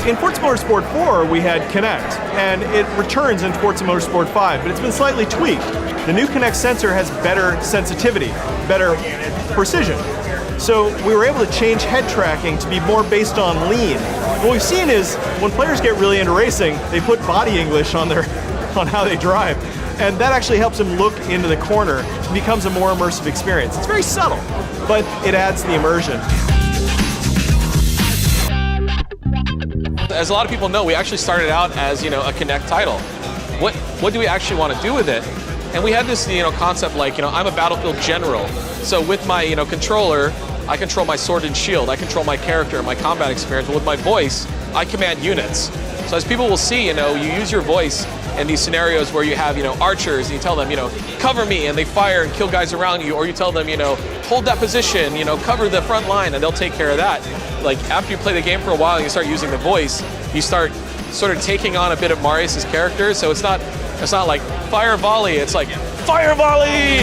In Forza Motorsport 4, we had Kinect, and it returns in Forza Motorsport 5, but it's been slightly tweaked. The new Kinect sensor has better sensitivity, better precision. So we were able to change head tracking to be more based on lean. What we've seen is when players get really into racing, they put body English on how they drive. And that actually helps them look into the corner. It becomes a more immersive experience. It's very subtle, but it adds the immersion. As a lot of people know, we actually started out as, a Kinect title. What do we actually want to do with it? And we had this, concept like, I'm a battlefield general. So with my, controller, I control my sword and shield. I control my character, my combat experience. But with my voice, I command units. So as people will see, you use your voice in these scenarios where you have, archers, and you tell them, cover me, and they fire and kill guys around you, or you tell them, hold that position, cover the front line, and they'll take care of that. Like, after you play the game for a while and you start using the voice, you start sort of taking on a bit of Marius' character, so it's not like fire volley, it's like fire volley!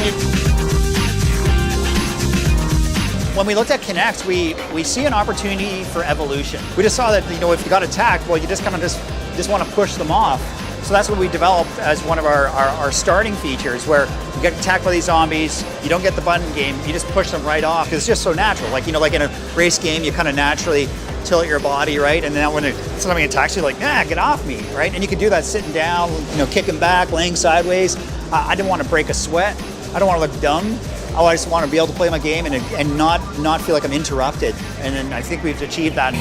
When we looked at Kinect, we see an opportunity for evolution. We just saw that, if you got attacked, well, you just kind of just want to push them off. So that's what we developed as one of our starting features, where you get attacked by these zombies, you don't get the button game, you just push them right off, because it's just so natural. Like, like in a race game, you kind of naturally tilt your body, right? And then when somebody attacks you, like, get off me, right? And you can do that sitting down, kicking back, laying sideways. I didn't want to break a sweat. I don't want to look dumb. I just want to be able to play my game and not feel like I'm interrupted. And then I think we've achieved that.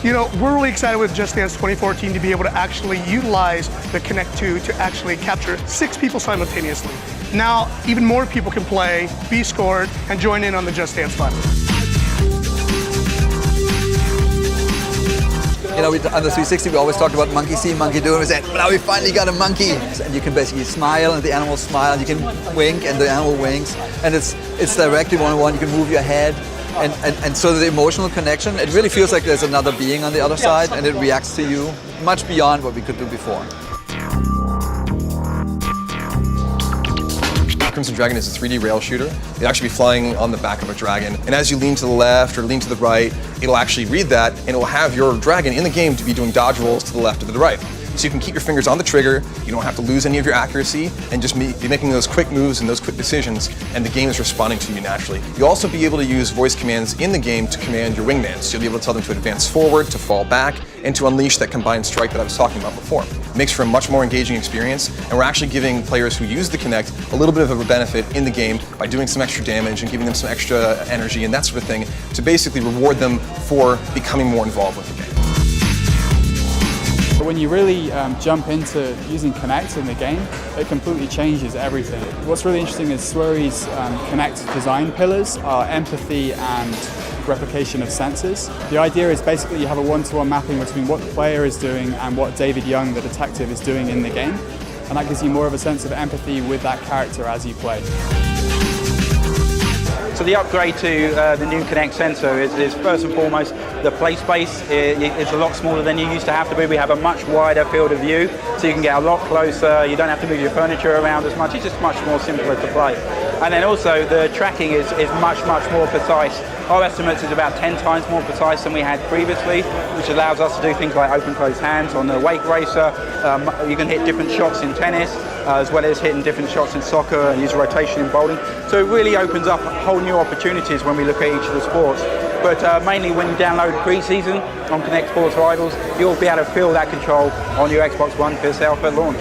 We're really excited with Just Dance 2014 to be able to actually utilize the Kinect 2 to actually capture 6 people simultaneously. Now, even more people can play, be scored, and join in on the Just Dance fun. On the 360, we always talked about monkey see, monkey do, and we said, now we finally got a monkey. And you can basically smile, and the animal smiles, you can wink, and the animal winks. And it's directly one-on-one, you can move your head. And so the emotional connection, it really feels like there's another being on the other side, and it reacts to you much beyond what we could do before. Crimson Dragon is a 3D rail shooter. You'll actually be flying on the back of a dragon, and as you lean to the left or lean to the right, it'll actually read that, and it will have your dragon in the game to be doing dodge rolls to the left or to the right. So you can keep your fingers on the trigger, you don't have to lose any of your accuracy, and just be making those quick moves and those quick decisions, and the game is responding to you naturally. You'll also be able to use voice commands in the game to command your wingmans. So you'll be able to tell them to advance forward, to fall back, and to unleash that combined strike that I was talking about before. It makes for a much more engaging experience, and we're actually giving players who use the Kinect a little bit of a benefit in the game by doing some extra damage and giving them some extra energy and that sort of thing to basically reward them for becoming more involved with the game. When you really jump into using Kinect in the game, it completely changes everything. What's really interesting is Swery's Kinect design pillars are empathy and replication of senses. The idea is basically you have a one-to-one mapping between what the player is doing and what David Young, the detective, is doing in the game. And that gives you more of a sense of empathy with that character as you play. So the upgrade to the new Kinect sensor is first and foremost the play space. It's a lot smaller than you used to have to be. We have a much wider field of view, so you can get a lot closer. You don't have to move your furniture around as much. It's just much more simpler to play. And then also the tracking is much more precise. Our estimates is about 10 times more precise than we had previously, which allows us to do things like open-close hands on the wake racer. You can hit different shots in tennis, as well as hitting different shots in soccer and use rotation in bowling. So it really opens up whole new opportunities when we look at each of the sports. But mainly when you download pre-season on Kinect Sports Rivals, you'll be able to feel that control on your Xbox One for yourself at launch.